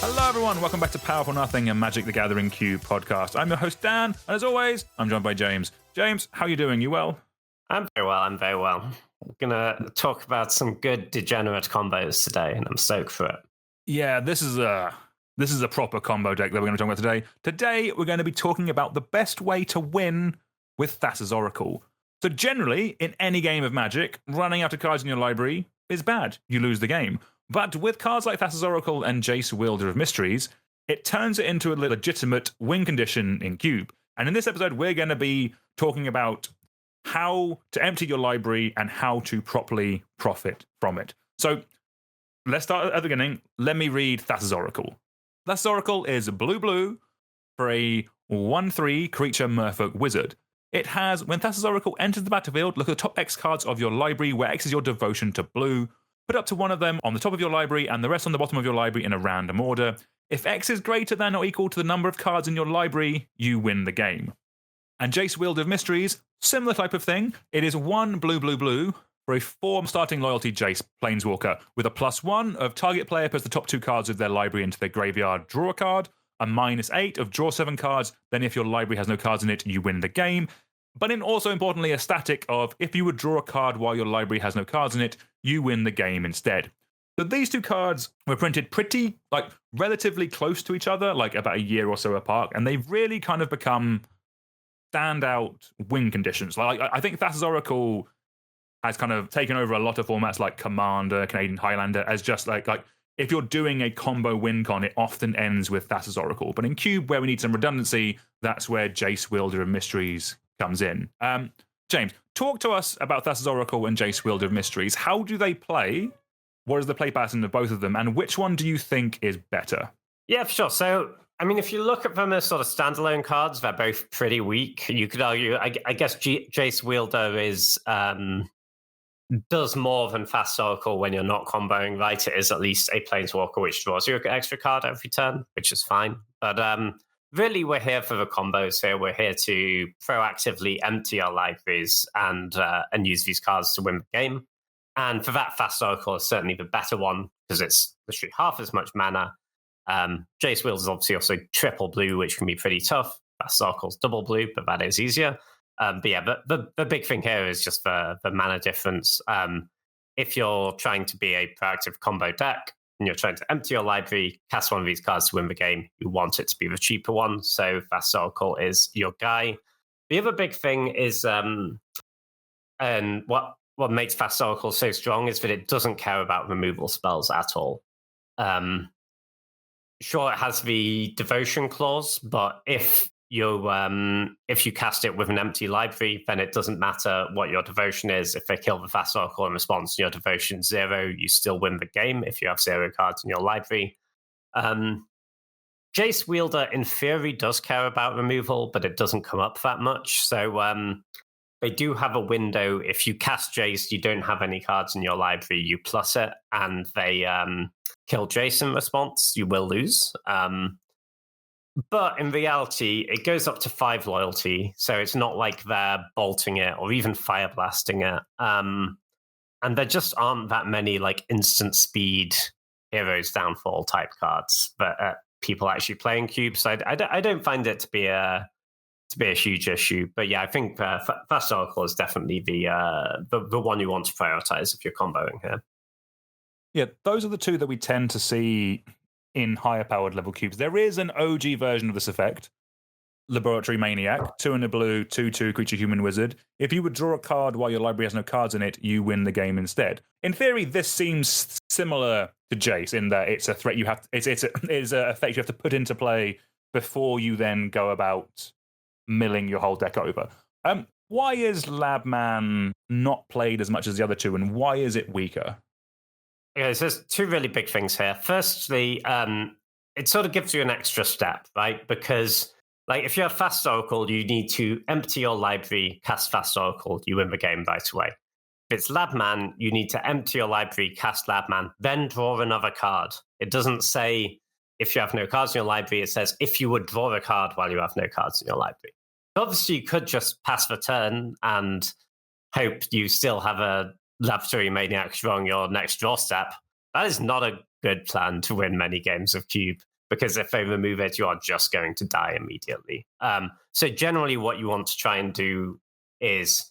Hello everyone, welcome back to Powerful Nothing, a Magic the Gathering Cube podcast. I'm your host Dan, and as always, I'm joined by James. James, how are you doing? You well? I'm very well. I'm gonna talk about some good degenerate combos today, and I'm stoked for it. Yeah, this is a proper combo deck that we're going to talk about today. Today, we're going to be talking about the best way to win with Thassa's Oracle. So generally, in any game of Magic, running out of cards in your library is bad. You lose the game. But with cards like Thassa's Oracle and Jace, Wielder of Mysteries, it turns it into a legitimate win condition in Cube. And in this episode, we're going to be talking about how to empty your library and how to properly profit from it. So let's start at the beginning. Let me read Thassa's Oracle. Thassa's Oracle is blue for a 1/3 creature merfolk wizard. It has, when Thassa's Oracle enters the battlefield, look at the top X cards of your library, where X is your devotion to blue. Put up to one of them on the top of your library and the rest on the bottom of your library in a random order. If X is greater than or equal to the number of cards in your library, you win the game. And Jace, Wielder of Mysteries, similar type of thing. It is 1 blue for a 4 starting loyalty Jace Planeswalker with a +1 of target player puts the top 2 cards of their library into their graveyard, draw a card, a -8 of draw 7 cards. Then if your library has no cards in it, you win the game. But in also importantly, a static of if you would draw a card while your library has no cards in it, you win the game instead. So these two cards were printed pretty, relatively close to each other, like about a year or so apart, and they've really kind of become standout win conditions. I think Thassa's Oracle has kind of taken over a lot of formats like Commander, Canadian Highlander, as just like if you're doing a combo win con, it often ends with Thassa's Oracle. But in Cube, where we need some redundancy, that's where Jace, Wielder of Mysteries comes in. James, talk to us about Thassa's Oracle and Jace, Wielder of Mysteries. How do they play? What is the play pattern of both of them? And which one do you think is better? Yeah, for sure. So, I mean, if you look at them as sort of standalone cards, they're both pretty weak. You could argue, I guess Jace Wielder does more than Thassa's Oracle when you're not comboing, right? It is at least a Planeswalker which draws you an extra card every turn, which is fine. But really, we're here for the combos here. We're here to proactively empty our libraries and use these cards to win the game. And for that, Thassa's Oracle is certainly the better one because it's literally half as much mana. Jace Wielder is obviously also triple blue, which can be pretty tough. Thassa's Oracle's double blue, but that is easier. But the big thing here is just the mana difference. If you're trying to be a proactive combo deck, and you're trying to empty your library, cast one of these cards to win the game, you want it to be the cheaper one. So Thassa's Oracle is your guy. The other big thing is, and what makes Thassa's Oracle so strong is that it doesn't care about removal spells at all. Sure, it has the devotion clause, but if you cast it with an empty library, then it doesn't matter what your devotion is. If they kill the Thassa's Oracle in response to your devotion 0, you still win the game if you have 0 cards in your library. Jace Wielder, in theory, does care about removal, but it doesn't come up that much. So they do have a window. If you cast Jace, you don't have any cards in your library, you plus it, and they kill Jace in response, you will lose. But in reality, it goes up to 5 loyalty, so it's not like they're bolting it or even fire blasting it. And there just aren't that many instant speed heroes downfall type cards that people actually playing Cube. So I don't find it to be a huge issue. But yeah, I think Thassa's Oracle is definitely the one you want to prioritize if you're comboing here. Yeah, those are the two that we tend to see in higher powered level cubes. There is an OG version of this effect, Laboratory Maniac, 2 in a blue, 2/2 creature human wizard. If you would draw a card while your library has no cards in it, you win the game instead. In theory, this seems similar to Jace in that it's a threat you have. It's an effect you have to put into play before you then go about milling your whole deck over. Why is Labman not played as much as the other two, and why is it weaker? Okay, so there's 2 really big things here. Firstly, it sort of gives you an extra step, right? Because if you have Thassa's Oracle, you need to empty your library, cast Thassa's Oracle, you win the game right away. If it's Labman, you need to empty your library, cast Labman, then draw another card. It doesn't say if you have no cards in your library, it says if you would draw a card while you have no cards in your library. Obviously, you could just pass the turn and hope you still have a Laboratory Maniac drawing your next draw step. That is not a good plan to win many games of Cube. because if they remove it, you are just going to die immediately. So generally what you want to try and do is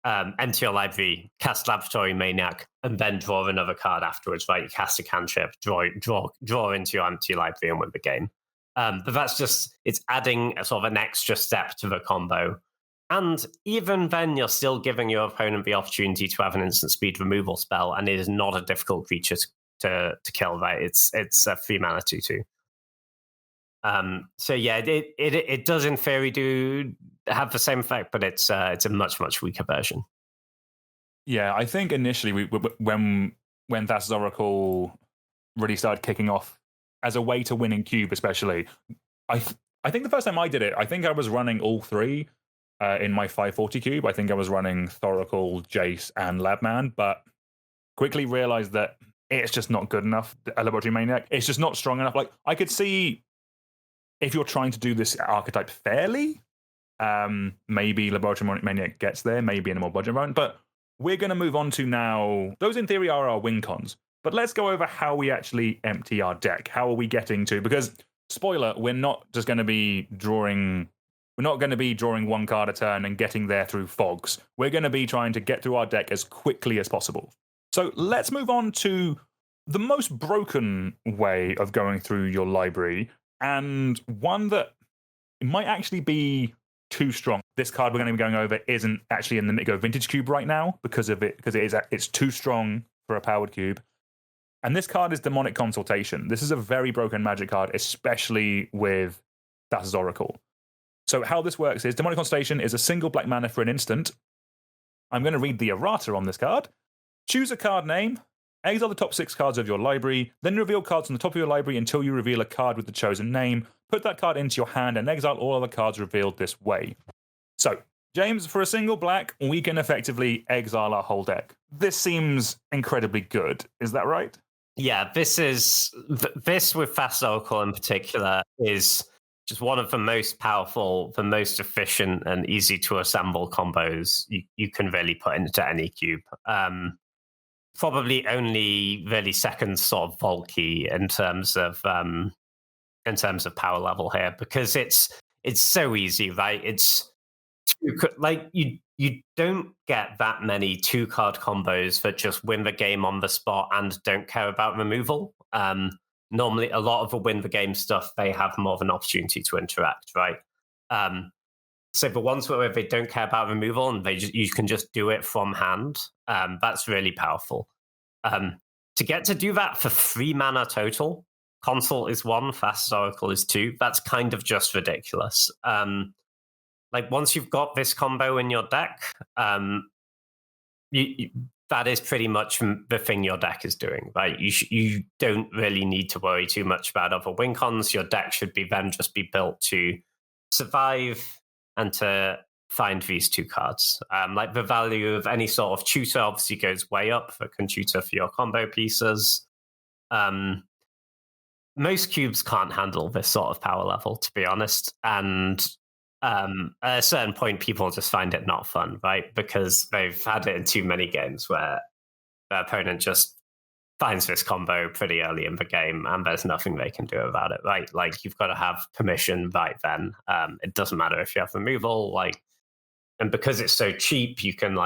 enter your library, cast Laboratory Maniac, and then draw another card afterwards, right? You cast a cantrip, draw into your empty library and win the game. But that's just, it's adding a sort of an extra step to the combo. And even then, you're still giving your opponent the opportunity to have an instant speed removal spell, and it is not a difficult creature to kill, right? It's a 3-mana 2/2. So yeah, it does in theory do have the same effect, but it's a much weaker version. Yeah, I think initially when Thassa's Oracle really started kicking off as a way to win in Cube, especially, I think the first time I did it, I think I was running all three in my 540 cube. I think I was running Thoracle, Jace, and Labman, but quickly realized that it's just not good enough. A Laboratory Maniac, it's just not strong enough. Like, I could see if you're trying to do this archetype fairly, maybe Laboratory Maniac gets there, maybe in a more budget environment. But we're going to move on to now, those in theory are our Wincons. But let's go over how we actually empty our deck. How are we getting to, because spoiler, we're not just going to be drawing, we're not going to be drawing one card a turn and getting there through fogs. We're going to be trying to get through our deck as quickly as possible. So let's move on to the most broken way of going through your library, and one that might actually be too strong. This card we're going to be going over isn't actually in the Mitgo Vintage Cube right now because it's too strong for a powered cube. And this card is Demonic Consultation. This is a very broken Magic card, especially with Thassa's Oracle. So how this works is Demonic Consultation is a single black mana for an instant. I'm going to read the errata on this card. Choose a card name, exile the top 6 cards of your library, then reveal cards on the top of your library until you reveal a card with the chosen name. Put that card into your hand and exile all other cards revealed this way. So, James, for a single black, we can effectively exile our whole deck. This seems incredibly good. Is that right? Yeah, this with Thassa's Oracle in particular is just one of the most powerful, the most efficient and easy to assemble combos you can really put into any cube. Probably only really second sort of Volkey in terms of power level here, because it's so easy, right? It's like you don't get that many 2-card combos that just win the game on the spot and don't care about removal. Normally, a lot of the win the game stuff, they have more of an opportunity to interact, right? So the ones where they don't care about removal and you can just do it from hand, that's really powerful. To get to do that for 3 mana total, Consult is 1, Thassa's Oracle is 2. That's kind of just ridiculous. Like, once you've got this combo in your deck, that is pretty much the thing your deck is doing, right? You don't really need to worry too much about other Wincons. Your deck should be be built to survive and to find these 2 cards. Like, the value of any sort of tutor obviously goes way up for tutor for your combo pieces. Most cubes can't handle this sort of power level, to be honest. And at a certain point, people just find it not fun, right? Because they've had it in too many games where their opponent just finds this combo pretty early in the game and there's nothing they can do about it, right? Like, you've got to have permission right then. It doesn't matter if you have removal, and because it's so cheap, you can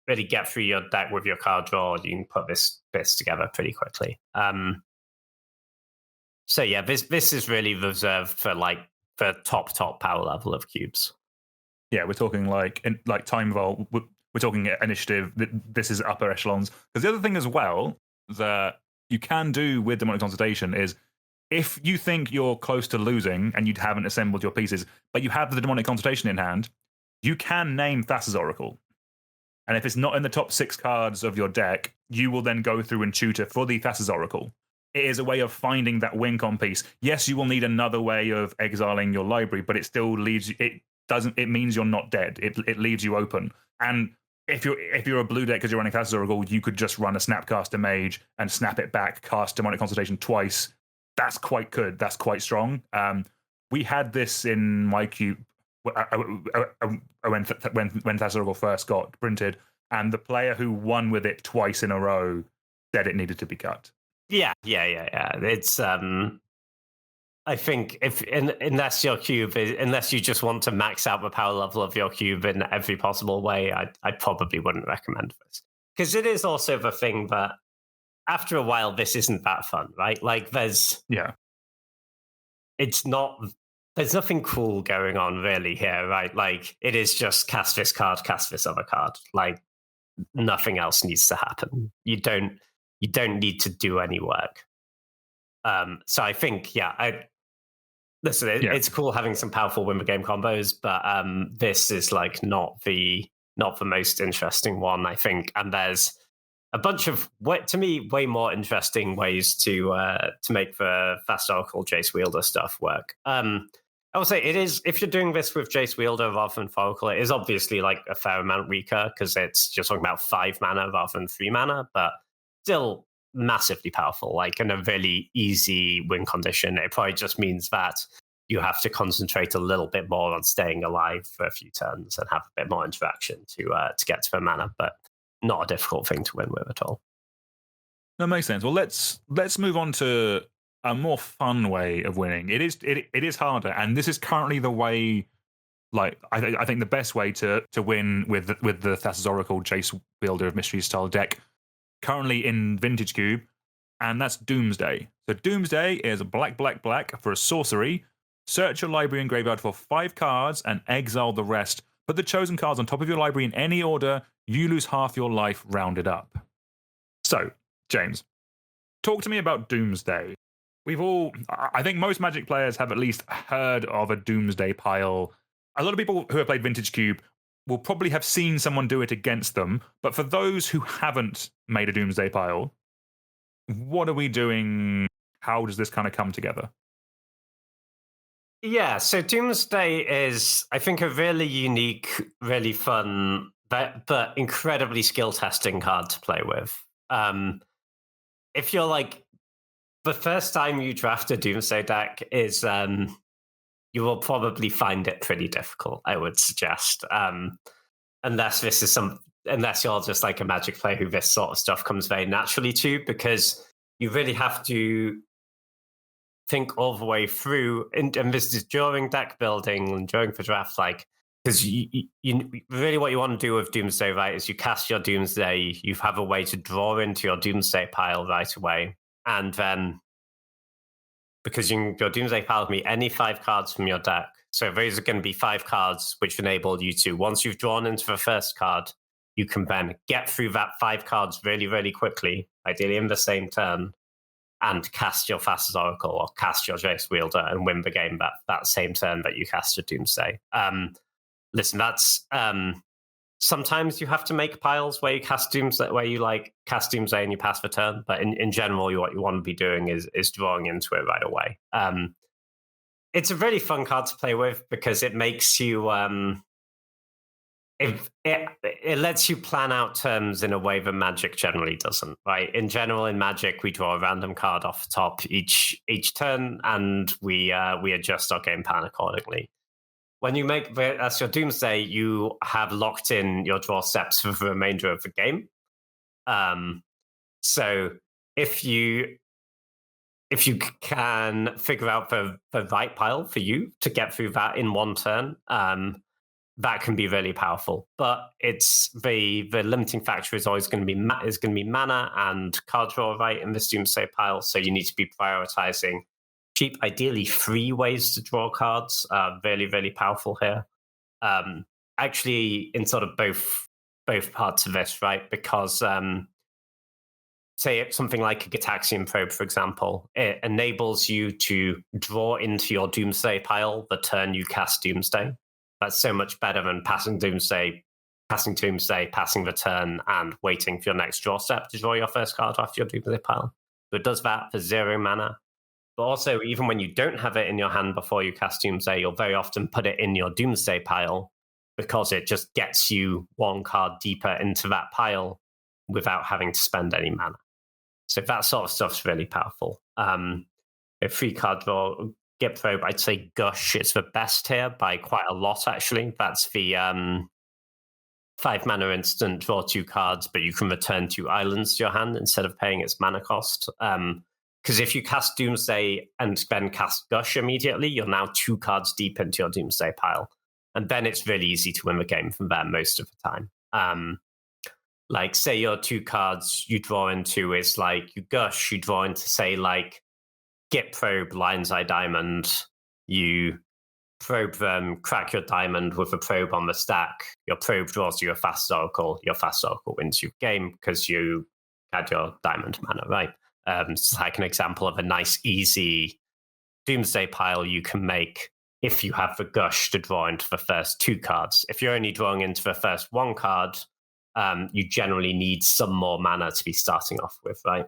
really get through your deck with your card draw. You can put this together pretty quickly. So yeah, this is really reserved for the top power level of cubes. Yeah, we're talking Time Vault. We're talking Initiative. This is upper echelons. Because the other thing as well that you can do with Demonic Consultation is, if you think you're close to losing and you haven't assembled your pieces, but you have the Demonic Consultation in hand, you can name Thassa's Oracle. And if it's not in the top 6 cards of your deck, you will then go through and tutor for the Thassa's Oracle. It is a way of finding that Wincon piece. Yes, you will need another way of exiling your library, but it still leaves you. It means you're not dead. It leaves you open. And if you're a blue deck because you're running Thassa's Oracle, you could just run a Snapcaster Mage and snap it back, cast Demonic Consultation twice. That's quite good. That's quite strong. We had this in my cube when Thassa's Oracle first got printed, and the player who won with it twice in a row said it needed to be cut. Yeah. It's I think unless your cube unless you just want to max out the power level of your cube in every possible way, I probably wouldn't recommend this. Because it is also the thing that after a while, this isn't that fun, right? Like there's nothing cool going on really here, right? Like it is just cast this card, cast this other card. Like nothing else needs to happen. You don't need to do any work. So I think, it's cool having some powerful win the game combos, but this is like not the most interesting one, I think. And there's a bunch of, to me, way more interesting ways to make the Fast Oracle Jace Wielder stuff work. I will say it is, if you're doing this with Jace Wielder rather than Oracle, it is obviously like a fair amount weaker because it's just talking about 5 mana rather than 3 mana, but still massively powerful, like in a really easy win condition. It probably just means that you have to concentrate a little bit more on staying alive for a few turns and have a bit more interaction to get to the mana, but not a difficult thing to win with at all. That makes sense. Well, let's move on to a more fun way of winning. It is harder, and this is currently the way. Like I think the best way to win with the Thassa's Oracle Jace Wielder of Mysteries style deck currently in Vintage Cube, and that's Doomsday. So Doomsday is black for a sorcery. Search your library and graveyard for 5 cards and exile the rest. Put the chosen cards on top of your library in any order. You lose half your life rounded up. So, James, talk to me about Doomsday. I think most Magic players have at least heard of a Doomsday pile. A lot of people who have played Vintage Cube will probably have seen someone do it against them. But for those who haven't made a Doomsday pile, what are we doing? How does this kind of come together? Yeah, so Doomsday is, I think, a really unique, really fun, but incredibly skill testing card to play with. If you're like, the first time you draft a Doomsday deck is, you will probably find it pretty difficult, I would suggest. Unless you're just like a Magic player who this sort of stuff comes very naturally to, because you really have to think all the way through, and this is during deck building and during the draft, like, because you really what you want to do with Doomsday, right, is you cast your Doomsday, you have a way to draw into your Doomsday pile right away, and then because your Doomsday pile can be any 5 cards from your deck, so those are going to be 5 cards which enable you to, once you've drawn into the first card, you can then get through that 5 cards really, really quickly, ideally in the same turn, and cast your Thassa's Oracle or cast your Jace Wielder and win the game that same turn that you cast your Doomsday. Listen, that's sometimes you have to make piles where you cast Doomsday, and you pass the turn. But in general, what you want to be doing is drawing into it right away. It's a really fun card to play with because it makes you it lets you plan out turns in a way that Magic generally doesn't, right? In general, in Magic, we draw a random card off the top each turn, and we adjust our game plan accordingly. When you make that's your Doomsday, you have locked in your draw steps for the remainder of the game. So if you can figure out the right pile for you to get through that in one turn, that can be really powerful. But it's the limiting factor is always going to be mana and card draw right in this Doomsday pile. So you need to be prioritizing cheap, ideally 3 ways to draw cards. Really, really powerful here. Actually, in sort of both parts of this, right? Because say something like a Gitaxian Probe, for example, it enables you to draw into your Doomsday pile the turn you cast Doomsday. That's so much better than passing Doomsday, passing the turn, and waiting for your next draw step to draw your first card off your Doomsday pile. So it does that for 0 mana. But also, even when you don't have it in your hand before you cast Doomsday, you'll very often put it in your Doomsday pile because it just gets you 1 card deeper into that pile without having to spend any mana. So that sort of stuff's really powerful. A 3-card draw, Get Probe, I'd say Gush is the best here by quite a lot, actually. That's the 5 mana instant, draw 2 cards, but you can return 2 islands to your hand instead of paying its mana cost. Because if you cast Doomsday and then cast Gush immediately, you're now 2 cards deep into your Doomsday pile. And then it's really easy to win the game from there most of the time. Like, say your 2 cards you draw into is like, you Gush, you draw into, say, like, Git Probe, Lion's Eye Diamond. You probe them, crack your diamond with a probe on the stack. Your probe draws you a Thassa Oracle. Your Thassa Oracle wins you the game because you had your diamond mana, right? It's like an example of a nice, easy Doomsday pile you can make if you have the Gush to draw into the first 2 cards. If you're only drawing into the first 1 card, you generally need some more mana to be starting off with, right?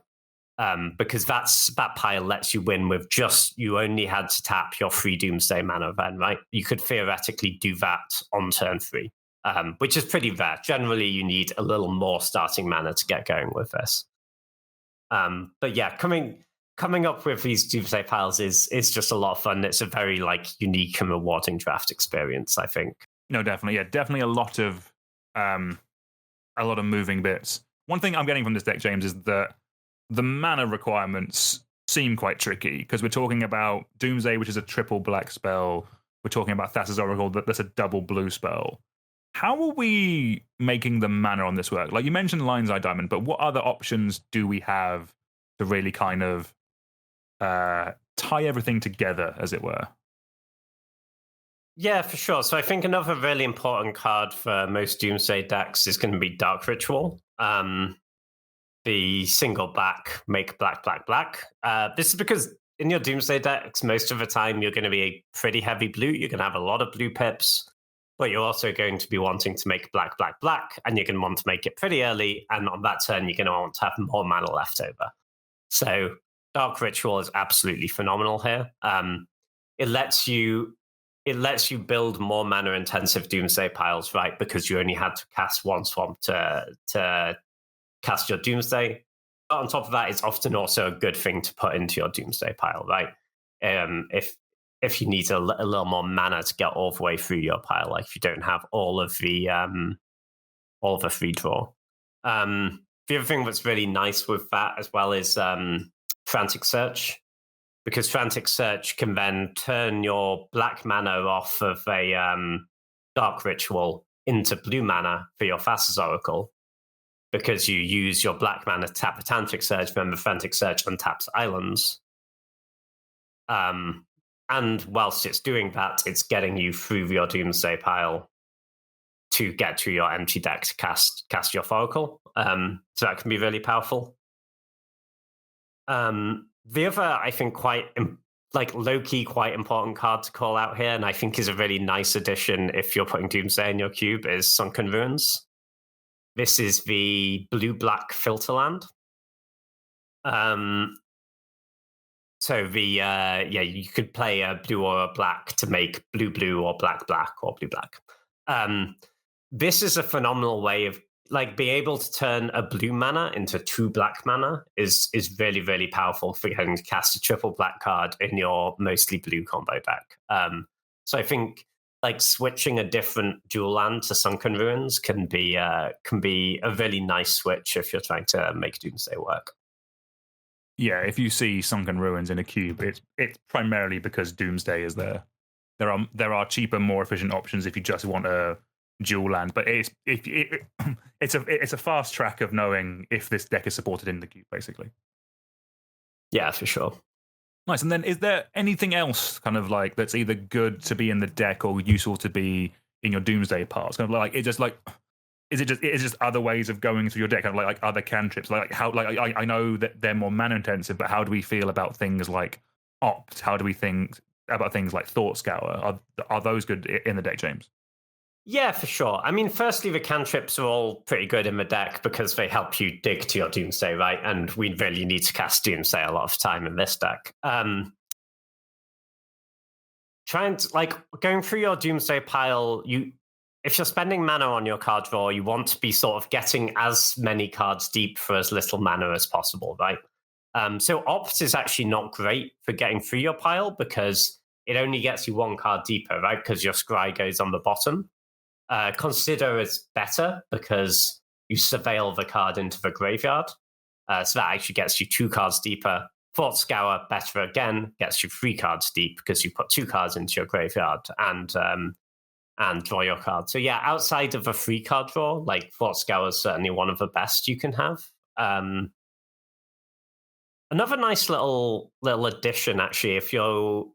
Because that pile lets you win with you only had to tap your 3 Doomsday mana then, right? You could theoretically do that on turn 3, which is pretty rare. Generally, you need a little more starting mana to get going with this. But yeah, coming up with these Doomsday piles is just a lot of fun. It's a very unique and rewarding draft experience, I think. No, definitely. Yeah, definitely a lot of moving bits. One thing I'm getting from this deck, James, is that the mana requirements seem quite tricky because we're talking about Doomsday, which is a triple black spell. We're talking about Thassa's Oracle, that's a double blue spell. How are we making the mana on this work? Like you mentioned Lion's Eye Diamond, but what other options do we have to really kind of tie everything together, as it were? Yeah, for sure. So I think another really important card for most Doomsday decks is going to be Dark Ritual. The single black, make black, black, black. This is because in your Doomsday decks, most of the time you're going to be pretty heavy blue. You're going to have a lot of blue pips, but you're also going to be wanting to make black, black, black, and you're going to want to make it pretty early. And on that turn, you're going to want to have more mana left over. So Dark Ritual is absolutely phenomenal here. It lets you build more mana intensive Doomsday piles, right? Because you only had to cast 1 swamp to cast your Doomsday. But on top of that, it's often also a good thing to put into your Doomsday pile, right? If you need a little more mana to get all the way through your pile, like if you don't have all of the free draw. The other thing that's really nice with that as well is Frantic Search, because Frantic Search can then turn your black mana off of a Dark Ritual into blue mana for your Thassa's Oracle, because you use your black mana to tap a Frantic Search, then the Frantic Search untaps islands. And whilst it's doing that, it's getting you through your Doomsday pile to get to your empty deck to cast your Oracle. So that can be really powerful. The other, I think, quite low-key, quite important card to call out here, and I think is a really nice addition if you're putting Doomsday in your cube, is Sunken Ruins. This is the blue-black filter land. So you could play a blue or a black to make blue-blue or black-black or blue-black. This is a phenomenal way of being able to turn a blue mana into 2 black mana is really, really powerful for getting to cast a triple black card in your mostly blue combo deck. So I think switching a different dual land to Sunken Ruins can be a really nice switch if you're trying to make Doomsday work. Yeah, if you see Sunken Ruins in a cube, it's primarily because Doomsday is there. There are cheaper, more efficient options if you just want a dual land, but it's a fast track of knowing if this deck is supported in the cube, basically. Yeah, for sure. Nice. And then, is there anything else kind of that's either good to be in the deck or useful to be in your Doomsday parts? Kind of is it just other ways of going through your deck, kind of like other cantrips? I know that they're more mana intensive, but how do we feel about things like Opt? How do we think about things like Thought Scour? Are those good in the deck, James? Yeah, for sure. I mean, firstly, the cantrips are all pretty good in the deck because they help you dig to your Doomsday, right? And we really need to cast Doomsday a lot of time in this deck. Going through your Doomsday pile, if you're spending mana on your card draw, you want to be sort of getting as many cards deep for as little mana as possible, right? So Opt is actually not great for getting through your pile because it only gets you 1 card deeper, right? Because your Scry goes on the bottom. Consider is better because you surveil the card into the graveyard. So that actually gets you 2 cards deeper Thought Scour, better again, gets you 3 cards deep because you put 2 cards into your graveyard and draw your card. So yeah, outside of a 3-card draw, like Thought Scour is certainly one of the best you can have. Another nice little addition, actually, if you're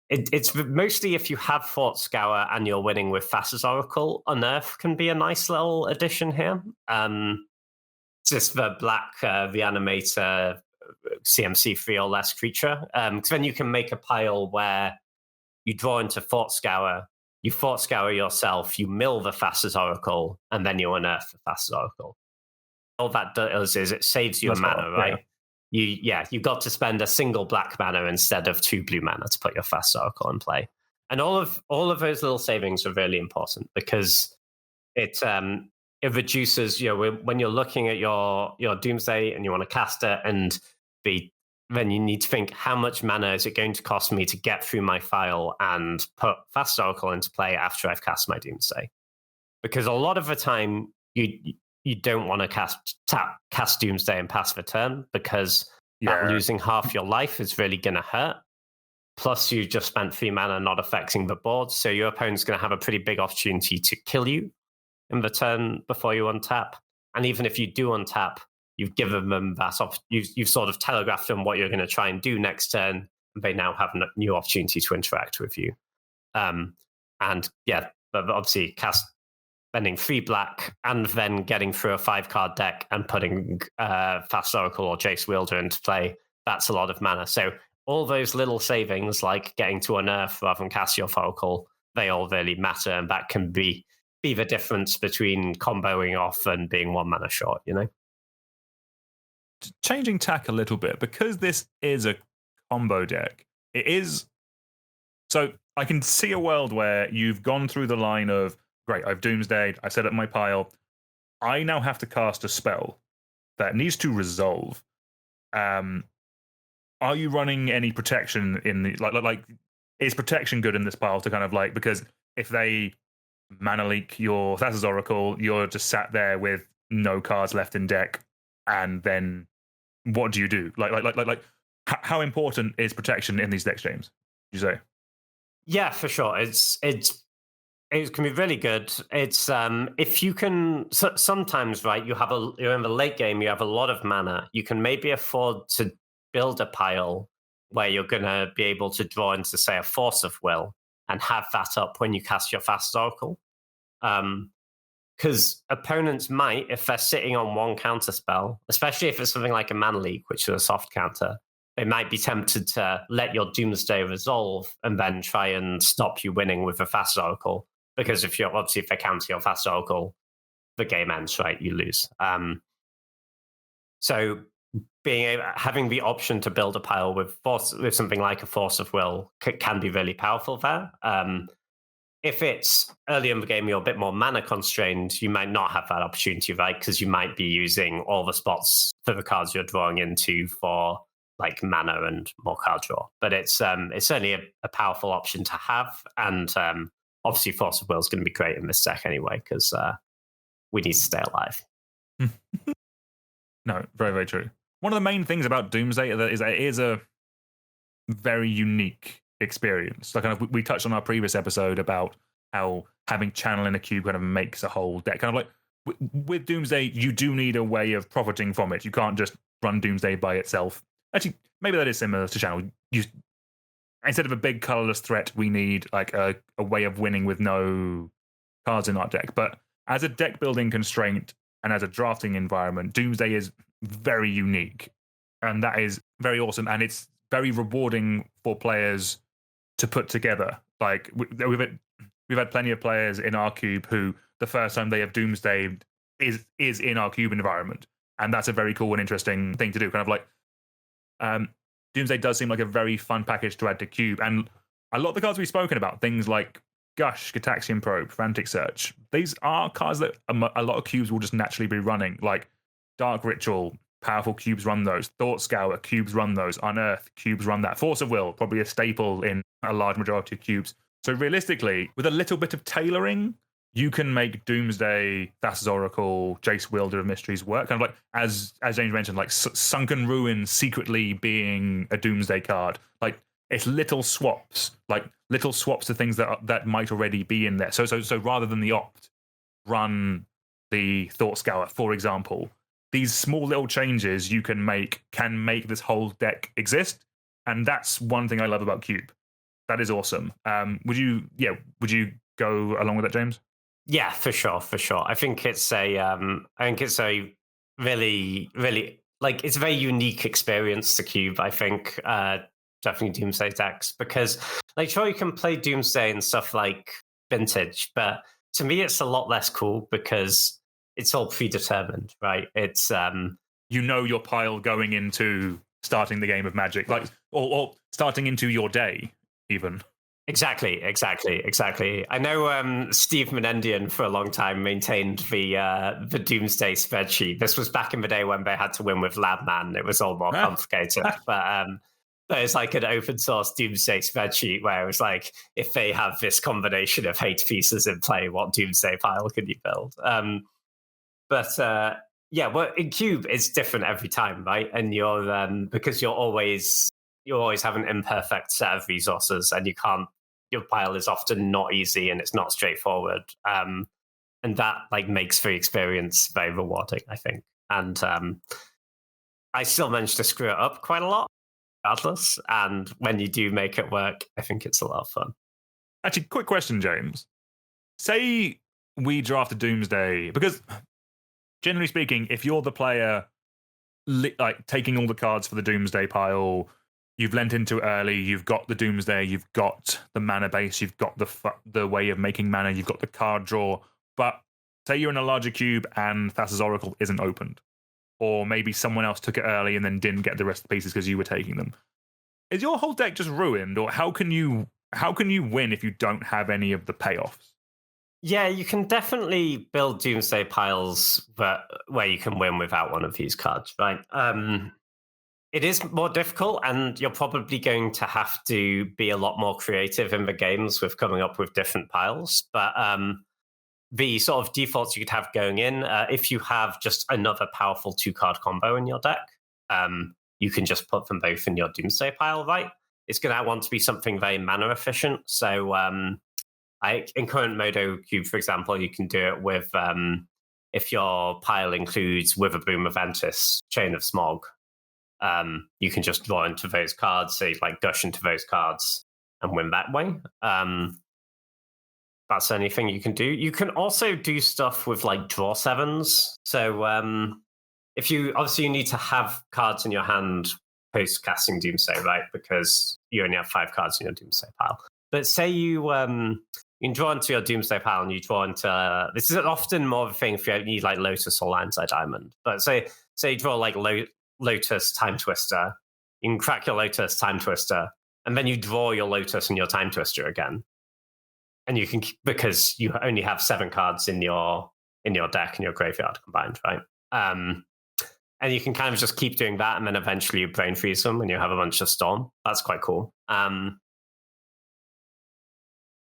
it's mostly if you have Thought Scour and you're winning with Thassa's Oracle, Unearth can be a nice little addition here. Just the black Reanimator CMC 3 or less creature. Because then you can make a pile where you draw into Thought Scour, you Thought Scour yourself, you mill the Thassa's Oracle, and then you unearth the Thassa's Oracle. All that does is it saves you a mana, right? You got to spend a single black mana instead of 2 blue mana to put your Thassa's Oracle in play. And all of those little savings are really important because it reduces, when you're looking at your Doomsday and you want to cast it, and then you need to think, how much mana is it going to cost me to get through my file and put Thassa's Oracle into play after I've cast my Doomsday? Because a lot of the time you don't want to cast Doomsday and pass the turn because that losing half your life is really going to hurt. Plus, you just spent 3 mana not affecting the board, so your opponent's going to have a pretty big opportunity to kill you in the turn before you untap. And even if you do untap, you've given them that you've sort of telegraphed them what you're going to try and do next turn, and they now have a new opportunity to interact with you. But obviously spending 3 black and then getting through a 5-card deck and putting Thassa's Oracle or Jace Wielder into play, that's a lot of mana. So all those little savings, like getting to unearth rather than cast your Oracle, they all really matter, and that can be the difference between comboing off and being 1 mana short, Changing tack a little bit, because this is a combo deck, it is... So I can see a world where you've gone through the line of, great, I've Doomsdayed, I set up my pile, I now have to cast a spell that needs to resolve. Are you running any protection in the... Like, is protection good in this pile to kind of like... Because if they mana leak your Thassa's Oracle, you're just sat there with no cards left in deck, and then what do you do? Like how important is protection in these decks, James? You say? Yeah, for sure. It can be really good. It's if you can sometimes, right, you're in the late game, you have a lot of mana. You can maybe afford to build a pile where you're going to be able to draw into, say, a Force of Will and have that up when you cast your Thassa's Oracle. Because opponents might, if they're sitting on 1 counter spell, especially if it's something like a Mana Leak, which is a soft counter, they might be tempted to let your Doomsday resolve and then try and stop you winning with a Thassa's Oracle. Because if they counter your Thassa's Oracle, the game ends, right? You lose. So having the option to build a pile with something like a Force of Will can be really powerful there. If it's early in the game, you're a bit more mana constrained, you might not have that opportunity, right? Because you might be using all the spots for the cards you're drawing into for like mana and more card draw. But it's certainly a powerful option to have. And obviously Force of Will is going to be great in this deck anyway, because we need to stay alive. No, very, very true. One of the main things about Doomsday is that it is a very unique experience. Like we touched on our previous episode about how having Channel in a cube kind of makes a whole deck. Kind of like with Doomsday, you do need a way of profiting from it. You can't just run Doomsday by itself. Actually, maybe that is similar to Channel. Instead of a big colorless threat, we need like a way of winning with no cards in our deck. But as a deck building constraint and as a drafting environment, Doomsday is very unique, and that is very awesome. And it's very rewarding for players to put together. Like we've had plenty of players in our cube who the first time they have Doomsday is in our cube environment, and that's a very cool and interesting thing to do. Kind of like Doomsday does seem like a very fun package to add to cube, and a lot of the cards we've spoken about, things like Gush, Gataxian Probe, Frantic Search, these are cards that a lot of cubes will just naturally be running. Like Dark Ritual, powerful cubes run those. Thought Scour, cubes run those. Unearth, cubes run that. Force of Will, probably a staple in a large majority of cubes. So realistically, with a little bit of tailoring, you can make Doomsday, Thassa's Oracle, Jace, Wielder of Mysteries work. Kind of like, as James mentioned, like Sunken Ruin secretly being a Doomsday card. Like, it's little swaps to things that might already be in there. So rather than the opt, run the Thought Scour, for example. These small little changes you can make this whole deck exist, and that's one thing I love about Cube. That is awesome. Would you go along with that, James? Yeah, for sure. I think it's a really, really, like, it's a very unique experience to Cube. I think definitely Doomsday decks, because like, sure, you can play Doomsday and stuff like Vintage, but to me it's a lot less cool because it's all predetermined, right? It's your pile going into starting the game of Magic, like or starting into your day even. Exactly. I know Steve Menendian for a long time maintained the Doomsday spreadsheet. This was back in the day when they had to win with Labman. It was all more complicated, but it's like an open source Doomsday spreadsheet where it was like, if they have this combination of 8 pieces in play, what Doomsday pile can you build? Well, in Cube, it's different every time, right? And you're because you always have an imperfect set of resources, and your pile is often not easy and it's not straightforward. And that like makes the experience very rewarding, I think. And I still manage to screw it up quite a lot, regardless. And when you do make it work, I think it's a lot of fun. Actually, quick question, James. Say we draft a Doomsday, because generally speaking, if you're the player like taking all the cards for the Doomsday pile, you've lent into it early, you've got the Doomsday, you've got the mana base, you've got the way of making mana, you've got the card draw, but say you're in a larger cube and Thassa's Oracle isn't opened, or maybe someone else took it early and then didn't get the rest of the pieces because you were taking them. Is your whole deck just ruined, or how can you win if you don't have any of the payoffs? Yeah, you can definitely build Doomsday piles where you can win without one of these cards, right? It is more difficult, and you're probably going to have to be a lot more creative in the games with coming up with different piles. But the sort of defaults you could have going in, if you have just another powerful 2-card combo in your deck, you can just put them both in your Doomsday pile, right? It's going to want to be something very mana efficient. So in current Modo Cube, for example, you can do it with, if your pile includes Witherbloom of Ventus, Chain of Smog, you can just draw into those cards, so you like gush into those cards and win that way. That's anything you can do. You can also do stuff with like draw 7s. So if you need to have cards in your hand post casting Doomsday, right? Because you only have 5 cards in your Doomsday pile. But say you can draw into your Doomsday pile and you draw into this is often more of a thing if you need like Lotus or Lion's Eye Diamond. But say you draw like Lotus, Time Twister. You can crack your Lotus, Time Twister, and then you draw your Lotus and your Time Twister again. And you can, because you only have 7 cards in your deck and your graveyard combined, right? And you can kind of just keep doing that, and then eventually you brain freeze them and you have a bunch of Storm. That's quite cool.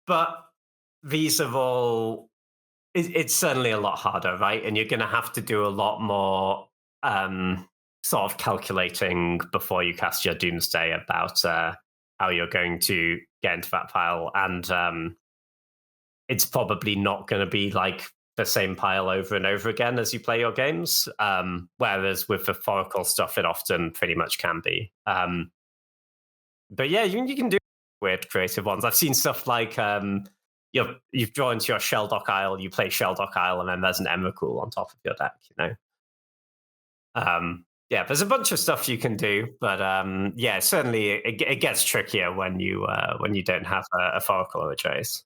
But these are all, it's certainly a lot harder, right? And you're going to have to do a lot more sort of calculating before you cast your Doomsday about how you're going to get into that pile. And it's probably not going to be like the same pile over and over again as you play your games. Whereas with the Foracle stuff, it often pretty much can be. But yeah, you can do weird creative ones. I've seen stuff like you've drawn into your Shelldock Isle, you play Shelldock Isle, and then there's an Emrakul on top of your deck, you know? Yeah, there's a bunch of stuff you can do, but yeah, certainly it gets trickier when you don't have a Foracle or a Jace.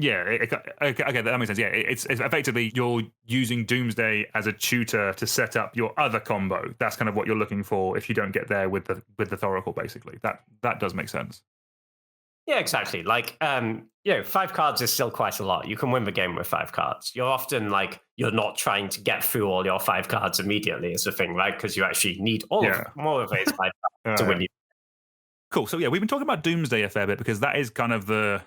Yeah, okay, that makes sense. Yeah, it's effectively you're using Doomsday as a tutor to set up your other combo. That's kind of what you're looking for if you don't get there with the Thoracle, basically. That does make sense. Yeah, exactly. Like, 5 cards is still quite a lot. You can win the game with 5 cards. You're often like, you're not trying to get through all your 5 cards immediately is the thing, right? Because you actually need more of those 5 cards to win you. Cool. So yeah, we've been talking about Doomsday a fair bit because that is kind of the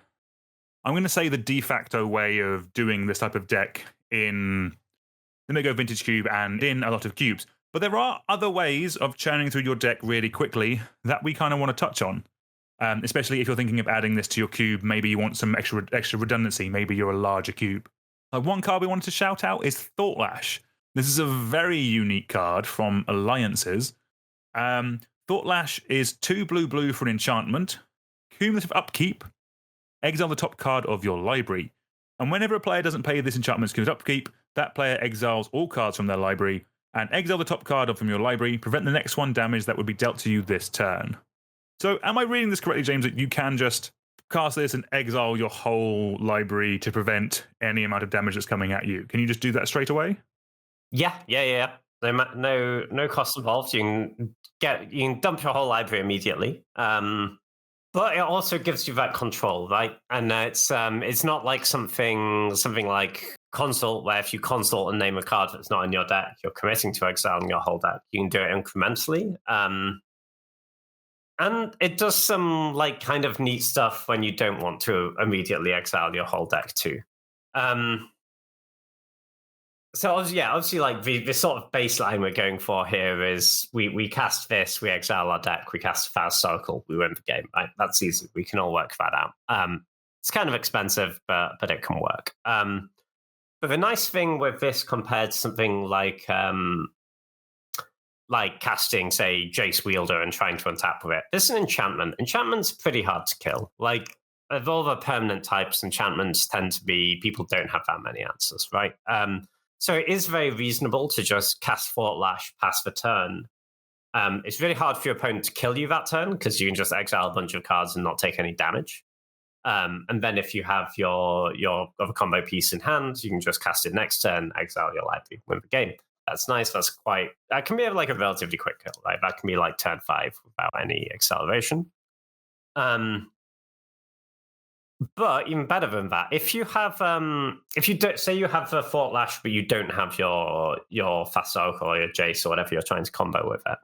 I'm going to say the de facto way of doing this type of deck in the Mega Vintage Cube and in a lot of cubes. But there are other ways of churning through your deck really quickly that we kind of want to touch on. Especially if you're thinking of adding this to your cube, maybe you want some extra redundancy. Maybe you're a larger cube. One card we wanted to shout out is Thought Lash. This is a very unique card from Alliances. Thought Lash is 2 blue for an enchantment, cumulative upkeep, exile the top card of your library. And whenever a player doesn't pay this enchantment's cumulative upkeep, that player exiles all cards from their library and exile the top card from your library, prevent the next one damage that would be dealt to you this turn. So am I reading this correctly, James, that you can just cast this and exile your whole library to prevent any amount of damage that's coming at you? Can you just do that straight away? Yeah. No cost involved. You can dump your whole library immediately. But it also gives you that control, right? And it's not like something like Consult, where if you consult and name a card that's not in your deck, you're committing to exiling your whole deck. You can do it incrementally. And it does some like kind of neat stuff when you don't want to immediately exile your whole deck too. So obviously, like the sort of baseline we're going for here is we cast this, we exile our deck, we cast Thassa Oracle, we win the game. Right? That's easy. We can all work that out. It's kind of expensive, but it can work. But the nice thing with this compared to something like casting, say, Jace Wielder and trying to untap with it, this is an enchantment. Enchantment's pretty hard to kill. Like, of all the permanent types, enchantments tend to be people don't have that many answers, right? So it is very reasonable to just cast Thought Lash, pass the turn. It's really hard for your opponent to kill you that turn because you can just exile a bunch of cards and not take any damage. And then if you have your other combo piece in hand, you can just cast it next turn, exile your library, win the game. That's nice. That can be like a relatively quick kill, right? That can be like turn 5 without any acceleration. But even better than that, if you have, if you don't say you have the Thought Lash, but you don't have your Thassa or your Jace or whatever you're trying to combo with it,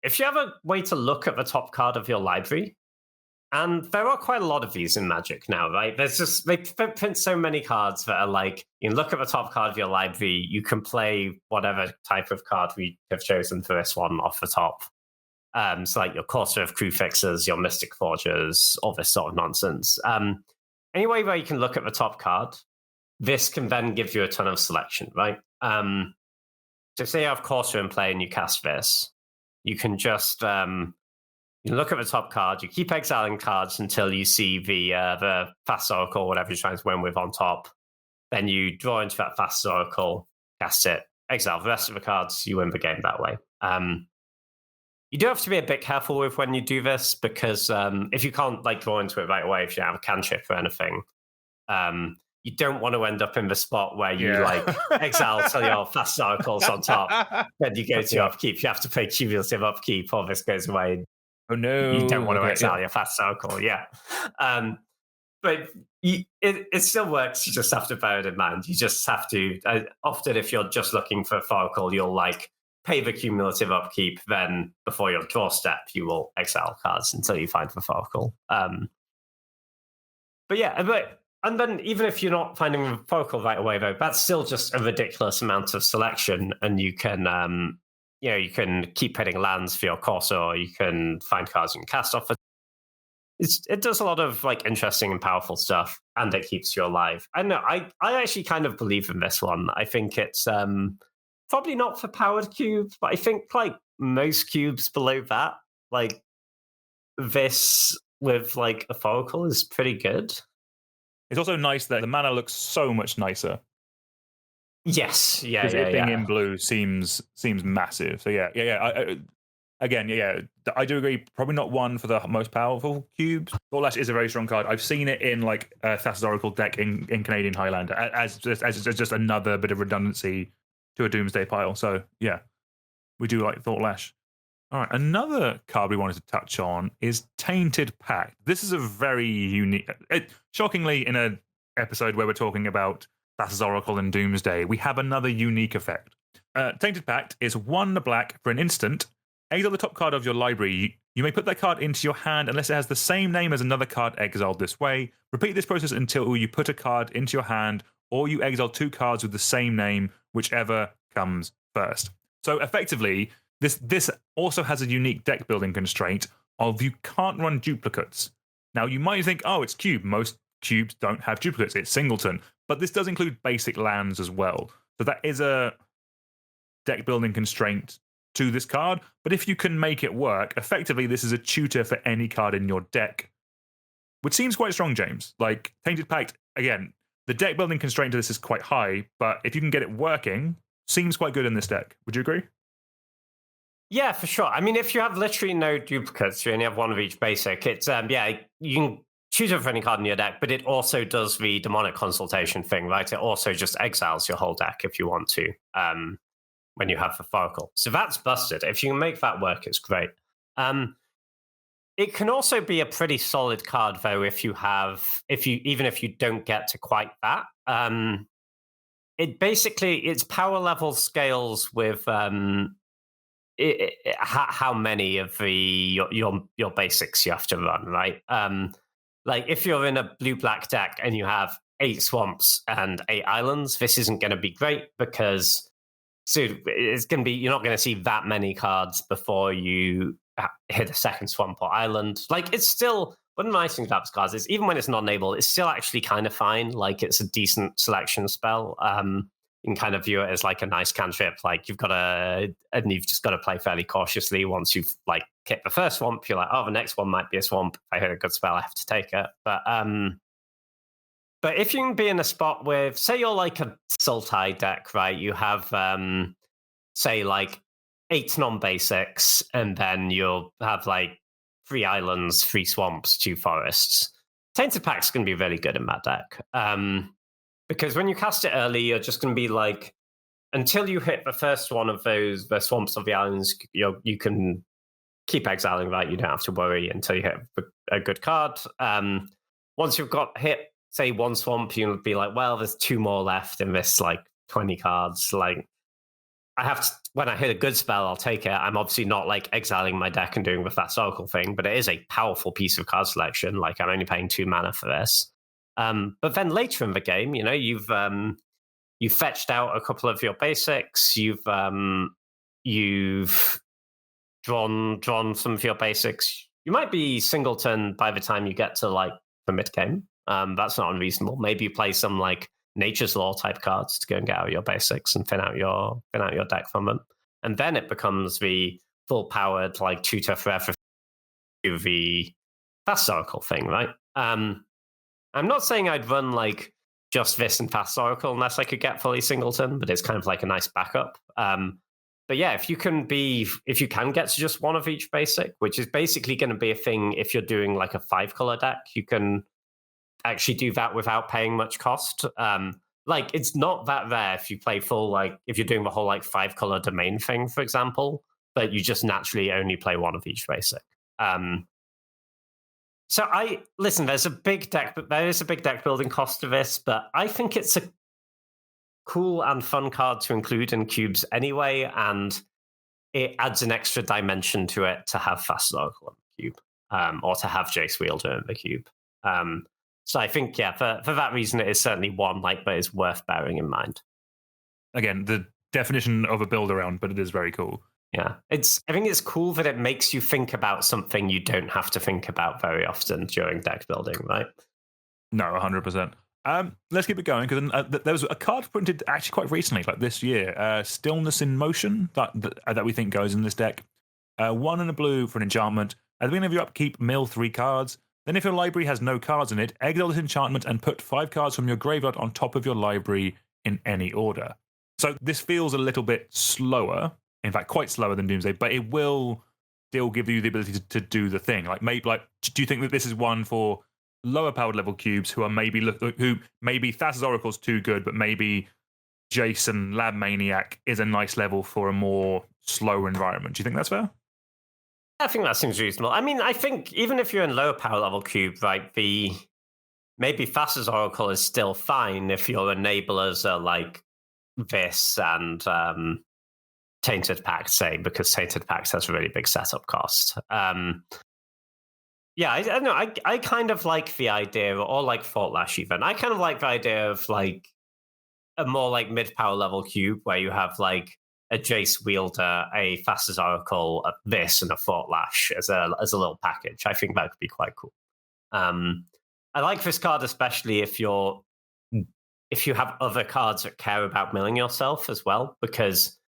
if you have a way to look at the top card of your library, and there are quite a lot of these in Magic now, right? They print so many cards that are like, you can look at the top card of your library, you can play whatever type of card we have chosen for this one off the top. So like your Courser of Crew Fixers, your Mystic Forgers, all this sort of nonsense. Anyway, where you can look at the top card, this can then give you a ton of selection, right? So say you have Courser in play and you cast this, you can just you look at the top card, you keep exiling cards until you see the Thassa Oracle or whatever you're trying to win with on top. Then you draw into that Thassa Oracle, cast it, exile the rest of the cards, you win the game that way. You do have to be a bit careful with when you do this because if you can't like draw into it right away, if you have a cantrip or anything, you don't want to end up in the spot where you like exile till your Thassa Oracle's on top. Then you go to your upkeep, you have to pay cumulative upkeep, or this goes away. Oh no! You don't want to exile your Thassa Oracle, but it still works. You just have to bear it in mind. You just have to. Often, if you're just looking for Oracle, you'll like pay the cumulative upkeep. Then, before your draw step, you will exile cards until you find the Oracle. And then even if you're not finding the Oracle right away, though, that's still just a ridiculous amount of selection, and you can. You can keep hitting lands for your Courser, or you can find cards you can cast off. It does a lot of like interesting and powerful stuff, and it keeps you alive. I know. I actually kind of believe in this one. I think it's probably not for powered cubes, but I think like most cubes below that, like this with like a Oracle is pretty good. It's also nice that the mana looks so much nicer. Yes, because it being in blue seems massive. So I do agree. Probably not one for the most powerful cubes. Thought Lash is a very strong card. I've seen it in like a Thassa Oracle deck in Canadian Highlander as just another bit of redundancy to a Doomsday pile. So yeah, we do like Thought Lash. All right, another card we wanted to touch on is Tainted Pact. This is a very unique. Shockingly, in an episode where we're talking about Thassa Oracle and Doomsday, we have another unique effect. Tainted Pact is 1 black for an instant. Exile the top card of your library You may put that card into your hand unless it has the same name as another card exiled this way. Repeat this process until you put a card into your hand or you exile 2 cards with the same name, whichever comes first. So effectively, this also has a unique deck building constraint of you can't run duplicates. Now, you might think, oh, it's cube. Most cubes don't have duplicates. It's singleton. But this does include basic lands as well. So that is a deck building constraint to this card. But if you can make it work, effectively, this is a tutor for any card in your deck, which seems quite strong, James. Like, Tainted Pact, again, the deck building constraint to this is quite high, but if you can get it working, seems quite good in this deck. Would you agree? Yeah, for sure. I mean, if you have literally no duplicates, you only have one of each basic, it's, you can choose it for any card in your deck, but it also does the demonic consultation thing, right? It also just exiles your whole deck if you want to, when you have the Thoracle. So that's busted. If you can make that work, it's great. It can also be a pretty solid card, though, even if you don't get to quite that. Its power level scales with how many of your basics you have to run, right? Like if you're in a blue-black deck and you have 8 swamps and 8 islands, this isn't going to be great because it's going to be, you're not going to see that many cards before you hit a second swamp or island. Like, it's still, one of the nice things about this card is even when it's not enabled, it's still actually kind of fine. Like, it's a decent selection spell. You can kind of view it as like a nice cantrip. Like, you've just got to play fairly cautiously. Once you've like hit the first swamp, you're like, oh, the next one might be a swamp. If I hit a good spell, I have to take it. But if you can be in a spot with, say you're like a Sultai deck, right? You have, say, like 8 non-basics, and then you'll have like 3 islands, 3 swamps, 2 forests. Tainted Pact's going to be really good in that deck. Because when you cast it early, you're just going to be like, until you hit the first one of the swamps of the islands, you can keep exiling, right? You don't have to worry until you hit a good card. Once you've got hit, say, 1 swamp, you'll be like, well, there's 2 more left in this, like, 20 cards. Like, when I hit a good spell, I'll take it. I'm obviously not, like, exiling my deck and doing the Thassa Oracle thing, but it is a powerful piece of card selection. Like, I'm only paying 2 mana for this. But then later in the game, you know, you've fetched out a couple of your basics. You've drawn some of your basics. You might be singleton by the time you get to, like, the mid game. That's not unreasonable. Maybe you play some like Nature's Law type cards to go and get out your basics and thin out your deck from them, and then it becomes the full powered like tutor forever the Thassa Oracle thing, right? I'm not saying I'd run like just this and Thassa Oracle unless I could get fully singleton, but it's kind of like a nice backup. But yeah, if you can get to just one of each basic, which is basically going to be a thing if you're doing like a 5-color deck, you can actually do that without paying much cost. Like, it's not that rare if you play full, like, if you're doing the whole like 5-color domain thing, for example, but you just naturally only play one of each basic. So there is a big deck building cost to this, but I think it's a cool and fun card to include in cubes anyway, and it adds an extra dimension to it to have Thassa Oracle in the cube, or to have Jace Wielder in the cube. So I think, yeah, for that reason, it is certainly one, like, but it's worth bearing in mind. Again, the definition of a build around, but it is very cool. Yeah, I think it's cool that it makes you think about something you don't have to think about very often during deck building, right? No, 100%. Let's keep it going, because there was a card printed actually quite recently, like this year, Stillness in Motion, that we think goes in this deck. 1 and a blue for an enchantment. At the beginning of your upkeep, mill 3 cards. Then if your library has no cards in it, exile this enchantment and put 5 cards from your graveyard on top of your library in any order. So this feels a little bit slower, in fact, quite slower than Doomsday, but it will still give you the ability to do the thing. Like, do you think that this is one for lower powered level cubes who maybe Thassa's Oracle's too good, but maybe Jason Lab Maniac is a nice level for a more slower environment? Do you think that's fair? I think that seems reasonable. I mean, I think even if you're in lower power level cube, right, maybe Thassa's Oracle is still fine if your enablers are like this and Tainted Pact, say, because Tainted Pact has a really big setup cost. Yeah, I don't know. I kind of like the idea, or like Fort Lash even. I kind of like the idea of like a more like mid-power level cube where you have like a Jace Wielder, a Thassa's Oracle, this, and a Fort Lash as a little package. I think that could be quite cool. I like this card especially if you have other cards that care about milling yourself as well, because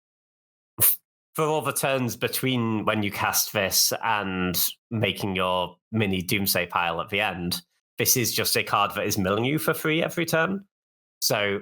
for all the turns between when you cast this and making your mini Doomsday pile at the end, this is just a card that is milling you for free every turn. So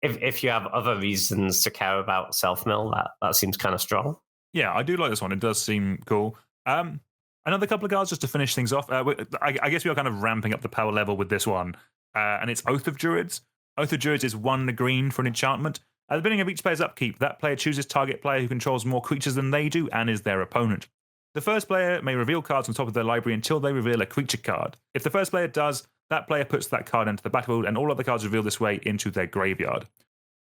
if you have other reasons to care about self-mill, that seems kind of strong. Yeah, I do like this one. It does seem cool. Another couple of cards just to finish things off. I guess we are kind of ramping up the power level with this one. And it's Oath of Druids. Oath of Druids is 1 green for an enchantment. At the beginning of each player's upkeep, that player chooses target player who controls more creatures than they do and is their opponent. The first player may reveal cards on top of their library until they reveal a creature card. If the first player does, that player puts that card into the battlefield and all other cards revealed this way into their graveyard.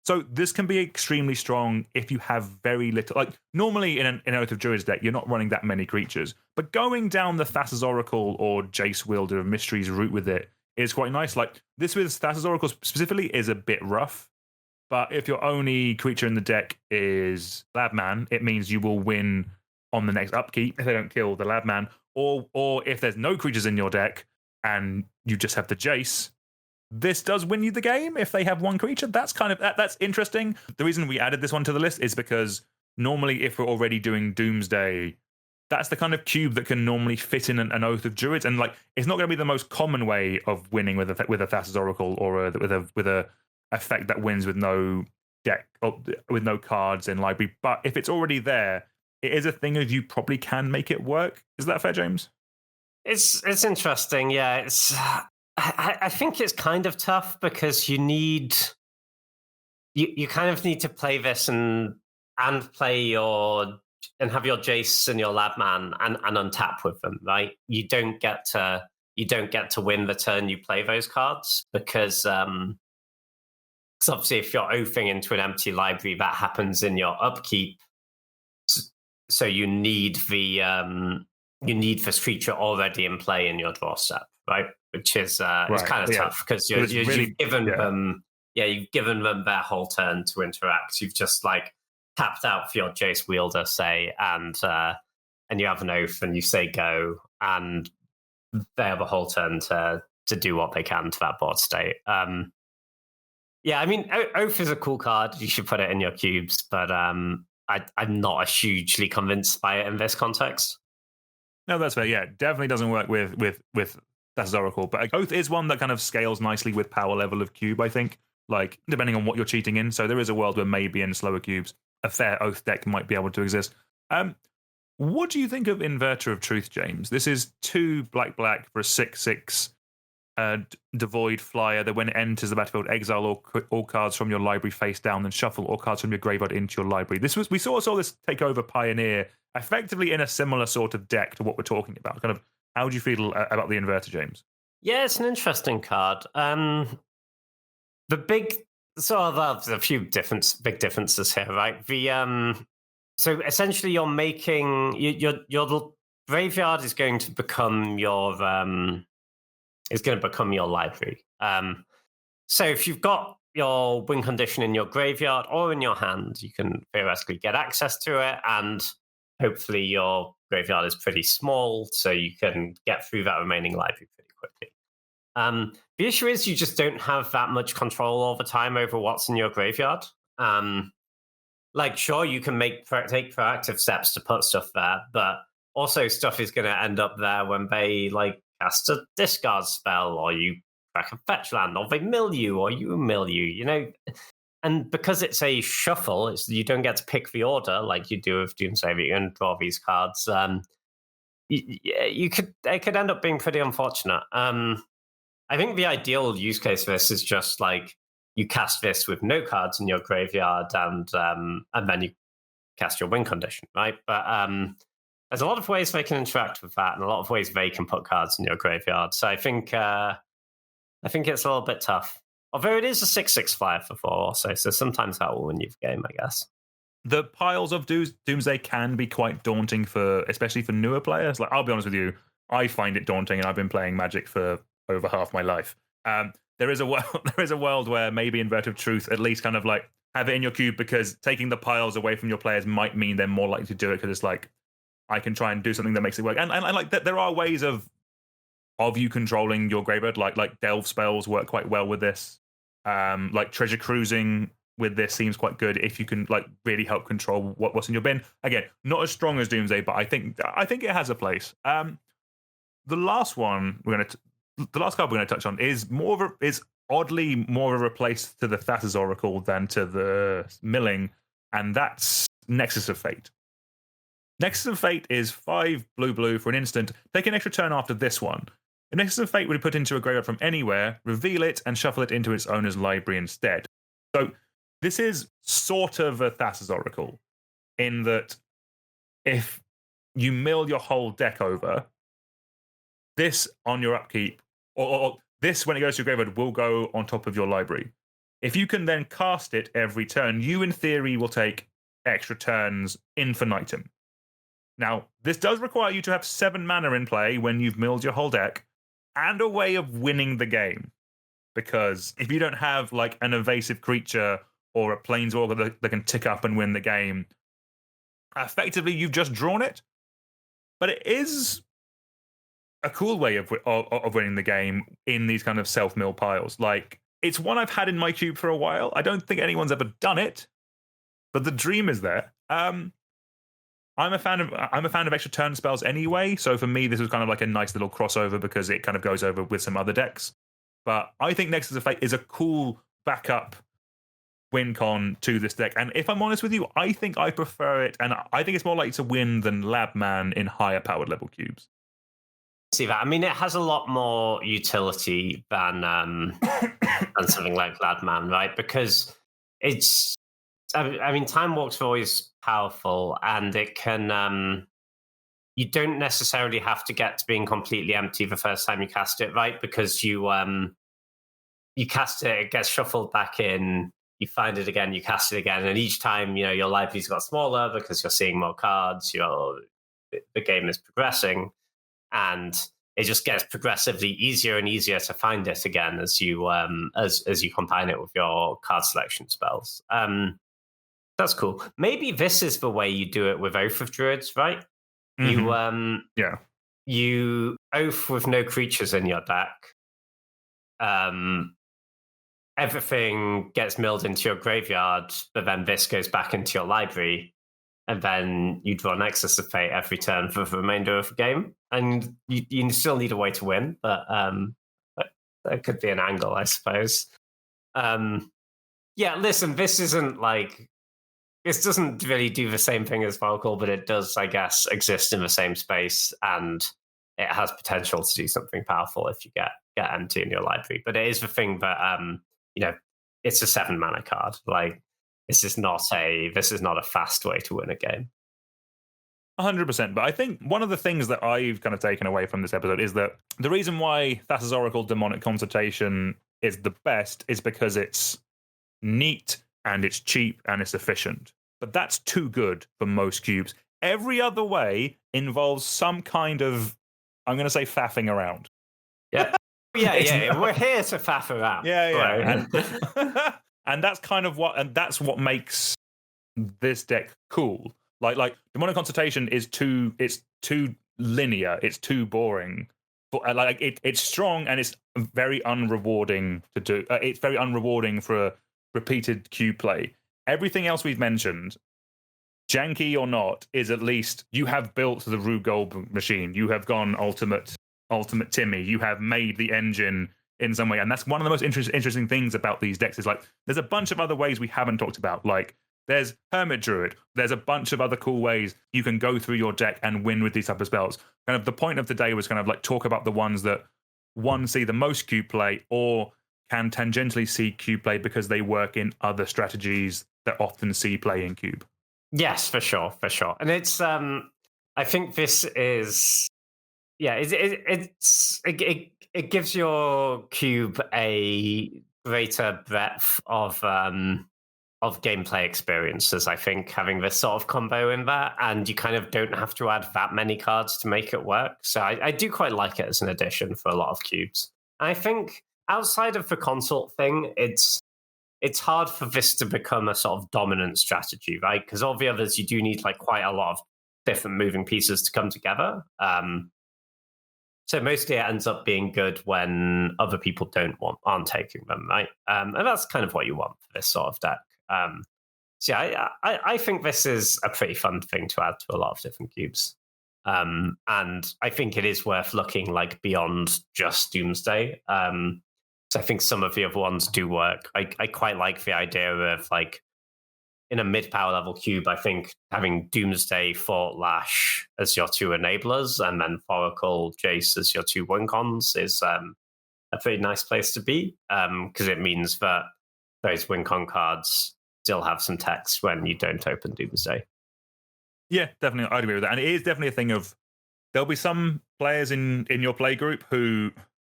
So this can be extremely strong if you have very little. Like normally in an Oath of Druids deck, you're not running that many creatures, but going down the Thassa's Oracle or Jace Wielder of Mysteries route with it is quite nice. Like this with Thassa's Oracle specifically is a bit rough, but if your only creature in the deck is Labman, it means you will win on the next upkeep if they don't kill the Labman, or if there's no creatures in your deck and you just have the Jace. This does win you the game if they have one creature. That's that's interesting. The reason we added this one to the list is because normally if we're already doing Doomsday, that's the kind of cube that can normally fit in an Oath of Druids, and like it's not going to be the most common way of winning with a Thassa's Oracle or with a effect that wins with no deck or with no cards in library. But if it's already there, it is a thing of you probably can make it work. Is that fair, James? It's interesting. Yeah, I think it's kind of tough because you kind of need to play this and play and have your Jace and your Labman and untap with them, right? You don't get to win the turn you play those cards because obviously if you're oathing into an empty library, that happens in your upkeep. So you need this creature already in play in your draw step, right? Which is it's kind of tough because you've given them their whole turn to interact. You've just like tapped out for your Jace Wielder, say, and you have an oath and you say go, and they have a whole turn to do what they can to that board state. Yeah, I mean, Oath is a cool card. You should put it in your cubes, but I'm not hugely convinced by it in this context. No, that's fair. Yeah, definitely doesn't work with Thassa's Oracle, but Oath is one that kind of scales nicely with power level of cube, I think, like depending on what you're cheating in. So there is a world where maybe in slower cubes, a fair Oath deck might be able to exist. What do you think of Inverter of Truth, James? This is 2 black for a 6/6 devoid flyer that when it enters the battlefield, exile all cards from your library face down and shuffle all cards from your graveyard into your library. We saw this take over Pioneer effectively in a similar sort of deck to what we're talking about. Kind of, how do you feel about the Inverter, James? Yeah, it's an interesting card. There's a few big differences here, right? So essentially, you're making your graveyard is going to become your library. So if you've got your win condition in your graveyard or in your hand, you can theoretically get access to it, and hopefully your graveyard is pretty small, so you can get through that remaining library pretty quickly. The issue is you just don't have that much control all the time over what's in your graveyard. Like, sure, you can take proactive steps to put stuff there, but also stuff is going to end up there when they like cast a discard spell, or you crack a fetch land, or they mill you, or you mill you, you know. And because it's a shuffle, you don't get to pick the order like you do with Doomsday. You can draw these cards. It could end up being pretty unfortunate. I think the ideal use case for this is just like you cast this with no cards in your graveyard, and then you cast your win condition, right? But there's a lot of ways they can interact with that, and a lot of ways they can put cards in your graveyard. So I think it's a little bit tough. Although it is a 6/6 flyer for 4 also, so sometimes that will win you the game, I guess. the piles of Doomsday can be quite daunting especially for newer players. Like, I'll be honest with you, I find it daunting, and I've been playing Magic for over half my life. There is a world where maybe Inverted Truth at least kind of like have it in your cube, because taking the piles away from your players might mean they're more likely to do it, because it's like, I can try and do something that makes it work. And like there are ways of you controlling your graveyard, like delve spells work quite well with this. Like treasure cruising with this seems quite good if you can like really help control what's in your bin. Again, not as strong as Doomsday, but I think it has a place. The last card we're gonna touch on is oddly more of a replace to the Thassa's Oracle than to the Milling, and that's Nexus of Fate. Nexus of Fate is 5 blue for an instant. Take an extra turn after this one. The Nexus of Fate would be put into a graveyard from anywhere, reveal it, and shuffle it into its owner's library instead. So this is sort of a Thassa's Oracle, in that if you mill your whole deck over, this on your upkeep, or this when it goes to your graveyard, will go on top of your library. If you can then cast it every turn, you in theory will take extra turns infinitum. Now, this does require you to have 7 mana in play when you've milled your whole deck, and a way of winning the game. Because if you don't have like an evasive creature or a planeswalker that can tick up and win the game, effectively you've just drawn it. But it is a cool way of winning the game in these kind of self-mill piles. Like, it's one I've had in my cube for a while. I don't think anyone's ever done it, but the dream is there. I'm a fan of extra turn spells anyway, so for me this was kind of like a nice little crossover because it kind of goes over with some other decks. But I think Nexus of Fate is a cool backup win-con to this deck, and if I'm honest with you, I think I prefer it, and I think it's more likely to win than Labman in higher powered level cubes. See that? I mean, it has a lot more utility than than something like Labman, right? Because it's, I mean, Time Walk's always powerful, and it can. You don't necessarily have to get to being completely empty the first time you cast it, right? Because you cast it, it gets shuffled back in. You find it again, you cast it again, and each time, your library's got smaller because you're seeing more cards. The game is progressing, and it just gets progressively easier and easier to find it again as you combine it with your card selection spells. That's cool. Maybe this is the way you do it with Oath of Druids, right? Mm-hmm. You Oath with no creatures in your deck. Everything gets milled into your graveyard, but then this goes back into your library, and then you draw Nexus of Fate every turn for the remainder of the game. And you still need a way to win, but that could be an angle, I suppose. Listen, this doesn't really do the same thing as Volcal, but it does, I guess, exist in the same space, and it has potential to do something powerful if you get empty in your library. But it is the thing that it's a 7 mana card. Like, this is not a fast way to win a game. 100%. But I think one of the things that I've kind of taken away from this episode is that the reason why Thassa's Oracle Demonic Consultation is the best is because it's neat and it's cheap and it's efficient. But that's too good for most cubes. Every other way involves some kind of, I'm going to say, faffing around. Yeah. We're here to faff around. Yeah. Right? And that's kind of what makes this deck cool. Like Demonic Consultation is too linear. It's too boring. But it's strong and it's very unrewarding to do. It's very unrewarding for a repeated cube play. Everything else we've mentioned, janky or not, is at least you have built the Rube Gold machine. You have gone ultimate Timmy. You have made the engine in some way, and that's one of the most interesting things about these decks. Is like there's a bunch of other ways we haven't talked about. Like there's Hermit Druid. There's a bunch of other cool ways you can go through your deck and win with these type of spells. Kind of the point of the day was kind of like talk about the ones that see the most cube play or can tangentially see cube play because they work in other strategies that often see play in cube. Yes, for sure. And it's I think this is it gives your cube a greater breadth of of gameplay experiences, I think, having this sort of combo in there, and you kind of don't have to add that many cards to make it work. So I do quite like it as an addition for a lot of cubes. And I think outside of the consort thing, it's hard for this to become a sort of dominant strategy, right? Because all the others, you do need like quite a lot of different moving pieces to come together. So mostly it ends up being good when other people aren't taking them, right? And that's kind of what you want for this sort of deck. So yeah, I think this is a pretty fun thing to add to a lot of different cubes. And I think it is worth looking like beyond just Doomsday. So I think some of the other ones do work. I quite like the idea of like in a mid-power level cube, I think having Doomsday, Fort Lash as your two enablers, and then Foracle, Jace as your two Wincons is a pretty nice place to be, because it means that those Wincon cards still have some text when you don't open Doomsday. Yeah, definitely. I'd agree with that. And it is definitely a thing of, there'll be some players in your play group who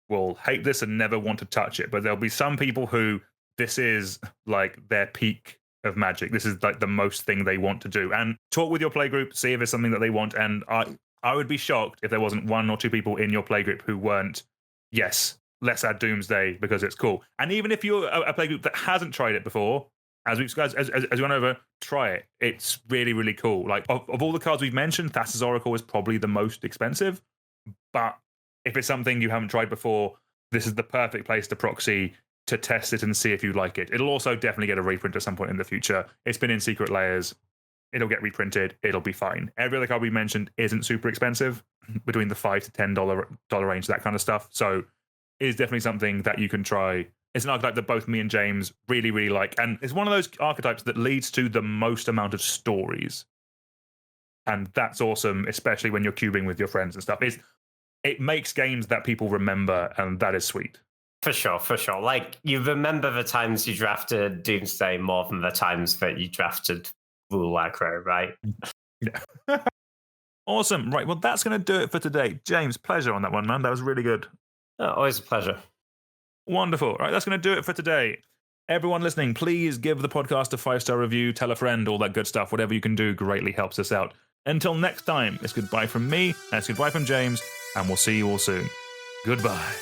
will hate this and never want to touch it, but there'll be some people who this is like their peak of Magic. This is like the most thing they want to do. And talk with your playgroup, see if it's something that they want. And I would be shocked if there wasn't one or two people in your playgroup who weren't, yes, let's add Doomsday because it's cool. And even if you're a playgroup that hasn't tried it before, as we went over, try it. It's really, really cool. Like of all the cards we've mentioned, Thassa's Oracle is probably the most expensive. But if it's something you haven't tried before, this is the perfect place to proxy to test it and see if you like it. It'll also definitely get a reprint at some point in the future. It's been in secret layers. It'll get reprinted. It'll be fine. Every other card we mentioned isn't super expensive, between the $5 to $10 range, that kind of stuff. So it's definitely something that you can try. It's an archetype that both me and James really, really like. And it's one of those archetypes that leads to the most amount of stories. And that's awesome, especially when you're cubing with your friends and stuff. It makes games that people remember, and that is sweet. For sure. Like, you remember the times you drafted Doomsday more than the times that you drafted Rule Aggro, right? Yeah. Awesome. Right, well, that's going to do it for today. James, pleasure on that one, man. That was really good. Oh, always a pleasure. Wonderful. All right, that's going to do it for today. Everyone listening, please give the podcast a 5-star review, tell a friend, all that good stuff. Whatever you can do greatly helps us out. Until next time, it's goodbye from me, and it's goodbye from James, and we'll see you all soon. Goodbye.